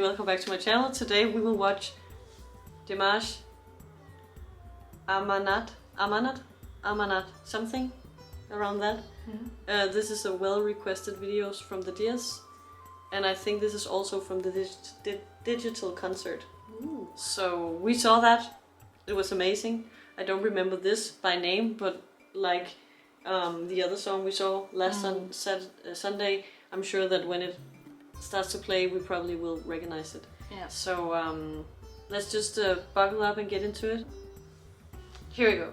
Welcome back to my channel. Today we will watch Dimash, AMANAT, something around that. This is a well-requested videos from the dears, and I think this is also from the digital concert. Ooh. So we saw that, it was amazing. I don't remember this by name, but like the other song we saw last Sunday, I'm sure that when it starts to play, we probably will recognize it. Yeah. So let's just buckle up and get into it. Here we go.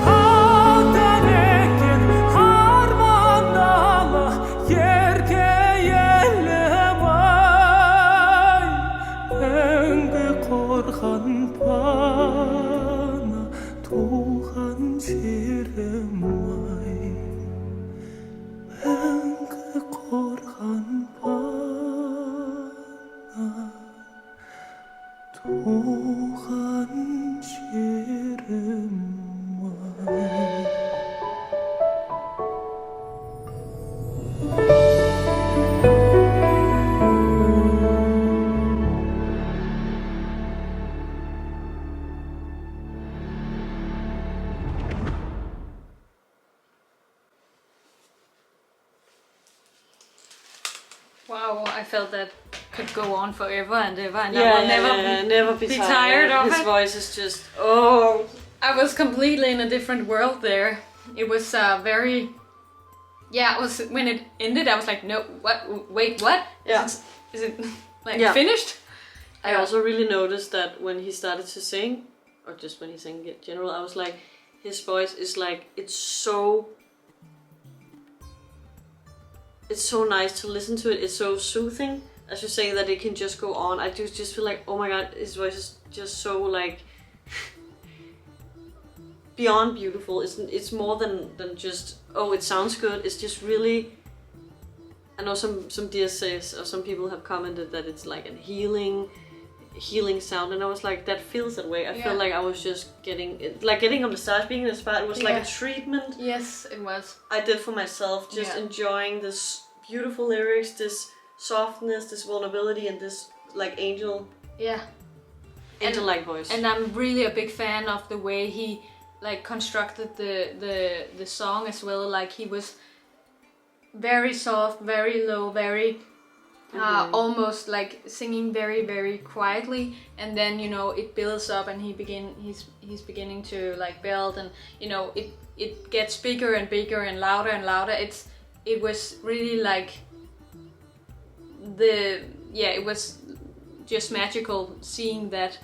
Aldan ekin harmanda Wow, I felt that could go on forever and ever, and I will never be tired of His it. voice is just, oh. I was completely in a different world there. It was very, it was, when it ended, I was like, no, what, wait, what? Yeah. Is it like finished? I also really noticed that when he started to sing, or just when he sang in general, I was like, his voice is like, it's so nice to listen to it. It's so soothing, as you're saying, that it can just go on. I just feel like, oh my god, his voice is just so like beyond beautiful. It's more than just, oh, it sounds good. It's just really, I know some dears says, or some people have commented that it's like a healing sound, and I was like, that feels that way. I feel like I was just getting a massage, being in a spa. It was like a treatment. Yes, it was. I did for myself, just enjoying this beautiful lyrics, this softness, this vulnerability, and this like angel. Yeah. Angel-like voice. And I'm really a big fan of the way he like constructed the song as well. Like he was very soft, very low, very almost like singing very, very quietly, and then it builds up, and he's beginning to like build, and it gets bigger and bigger and louder and louder. It was really like it was just magical seeing that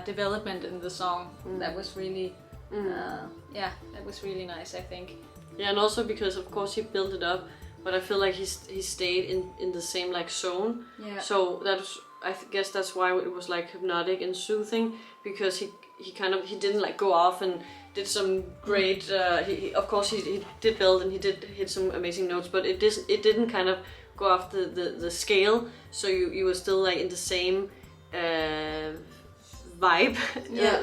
development in the song. That was really that was really nice, I think. Yeah, and also because of course he built it up, but I feel like he stayed in the same like zone. Yeah. So I guess that's why it was like hypnotic and soothing, because he didn't like go off and did some great. He of course he did build and he did hit some amazing notes, but it didn't kind of go off the scale. So you were still like in the same vibe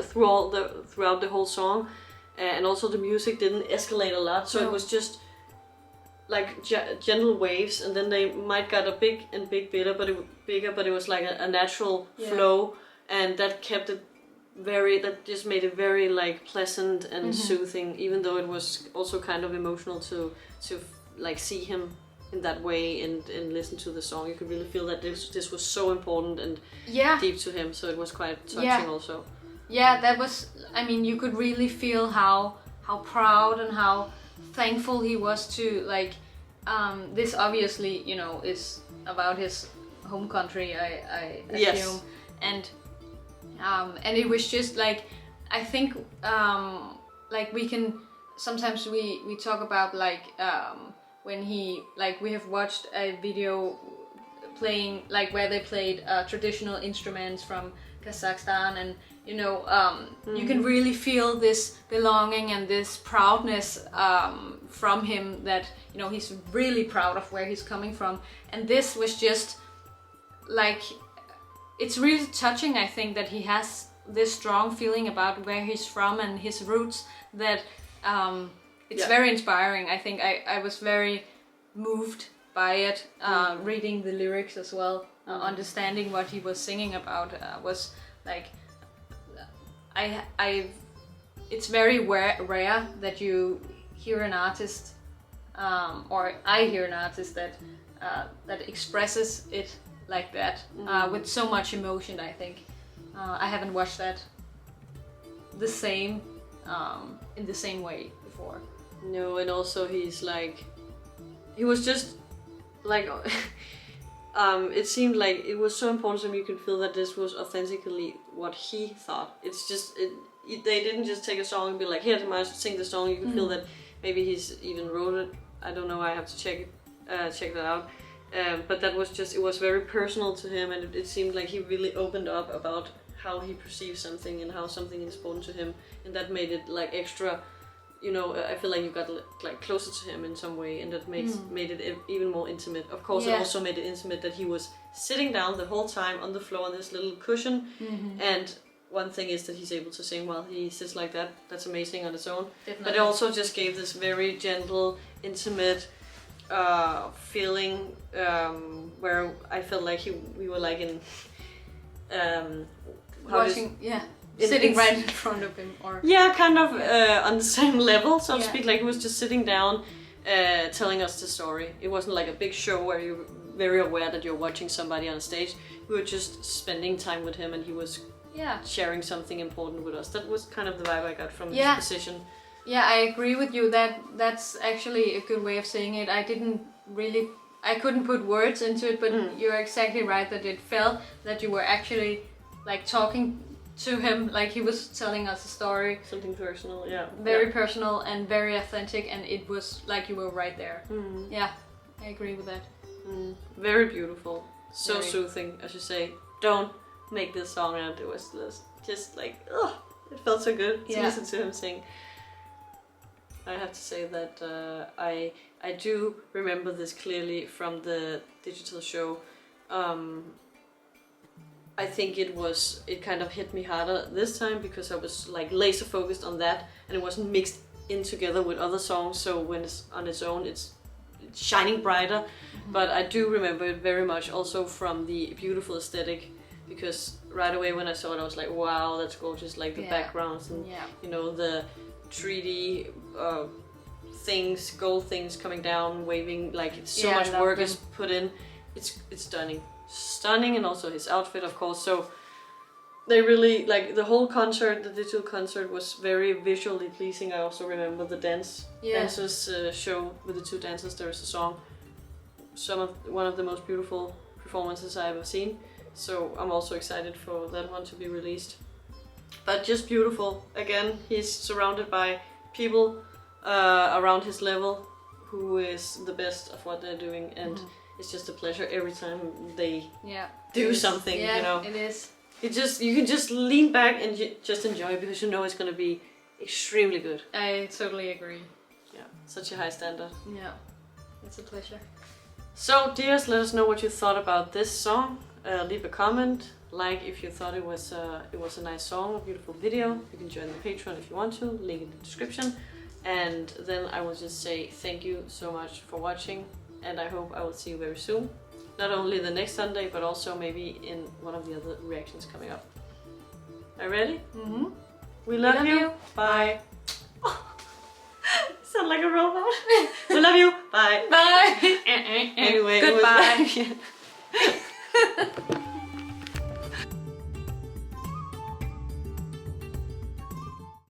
throughout the whole song, and also the music didn't escalate a lot. So it was just like gentle waves, and then they might got a big bigger, but it was like a natural flow, and that kept it that just made it very like pleasant and soothing, even though it was also kind of emotional to like see him in that way and listen to the song. You could really feel that this was so important and deep to him, so it was quite touching also. Yeah, that was, I mean, you could really feel how proud and how thankful he was to like this obviously is about his home country, I assume. And it was just like, I think like we can sometimes we talk about like when he, like, we have watched a video playing like where they played traditional instruments from Kazakhstan, and you can really feel this belonging and this proudness from him, that he's really proud of where he's coming from. And this was just like, it's really touching, I think, that he has this strong feeling about where he's from and his roots, that it's very inspiring. I think I was very moved by it, reading the lyrics as well, understanding what he was singing about was like, it's very rare that you hear an artist, or I hear an artist that expresses it like that, with so much emotion. I think I haven't watched that the same in the same way before. No, and also he was just like it seemed like it was so important to him. You could feel that this was authentically what he thought. It's just they didn't just take a song and be like, here, Dimash, sing the song. You could feel that maybe he's even wrote it. I don't know. I have to check that out. But that was just, it was very personal to him, and it seemed like he really opened up about how he perceives something and how something is important to him, and that made it like extra. I feel like you got like closer to him in some way, and that made it even more intimate. Of course, it also made it intimate that he was sitting down the whole time on the floor on this little cushion. And one thing is that he's able to sing while he sits like that. That's amazing on its own. Definitely. But it also just gave this very gentle, intimate feeling, where I felt like we were like in watching, sitting right in front of him, or kind of on the same level, so to speak. Like he was just sitting down, telling us the story. It wasn't like a big show where you're very aware that you're watching somebody on stage. We were just spending time with him, and he was sharing something important with us. That was kind of the vibe I got from his position. Yeah, I agree with you. That's actually a good way of saying it. I couldn't put words into it, but you're exactly right that it felt that you were actually like talking to him, like he was telling us a story. Something personal, yeah. Very personal and very authentic, and it was like you were right there. Yeah, I agree with that. Very beautiful. So soothing, as you say. Don't make this song, and it was just like, oh, it felt so good to listen to him sing. I have to say that I do remember this clearly from the digital show. I think it kind of hit me harder this time because I was like laser focused on that, and it wasn't mixed in together with other songs, so when it's on its own it's shining brighter. But I do remember it very much also from the beautiful aesthetic, because right away when I saw it I was like, wow, that's gorgeous, like the backgrounds and you know, the 3D things, gold things coming down, waving, like it's so much work is put in. It's stunning, and also his outfit, of course. So they really, like, the whole concert, the digital concert was very visually pleasing. I also remember the dancers show with the two dancers. There is a song, one of the most beautiful performances I've ever seen. So I'm also excited for that one to be released. But just beautiful. Again, he's surrounded by people around his level who is the best of what they're doing, and it's just a pleasure every time they do something. Yeah, you know, it is. You can just lean back and just enjoy, because you know it's going to be extremely good. I totally agree. Yeah, such a high standard. Yeah, it's a pleasure. So, dears, let us know what you thought about this song. Leave a comment. Like if you thought it was a nice song, a beautiful video. You can join the Patreon if you want to. Link in the description. And then I will just say thank you so much for watching, and I hope I will see you very soon. Not only the next Sunday, but also maybe in one of the other reactions coming up. Are you ready? We love you. Bye. Sound like a robot. We love you. Bye. Bye. Anyway, goodbye.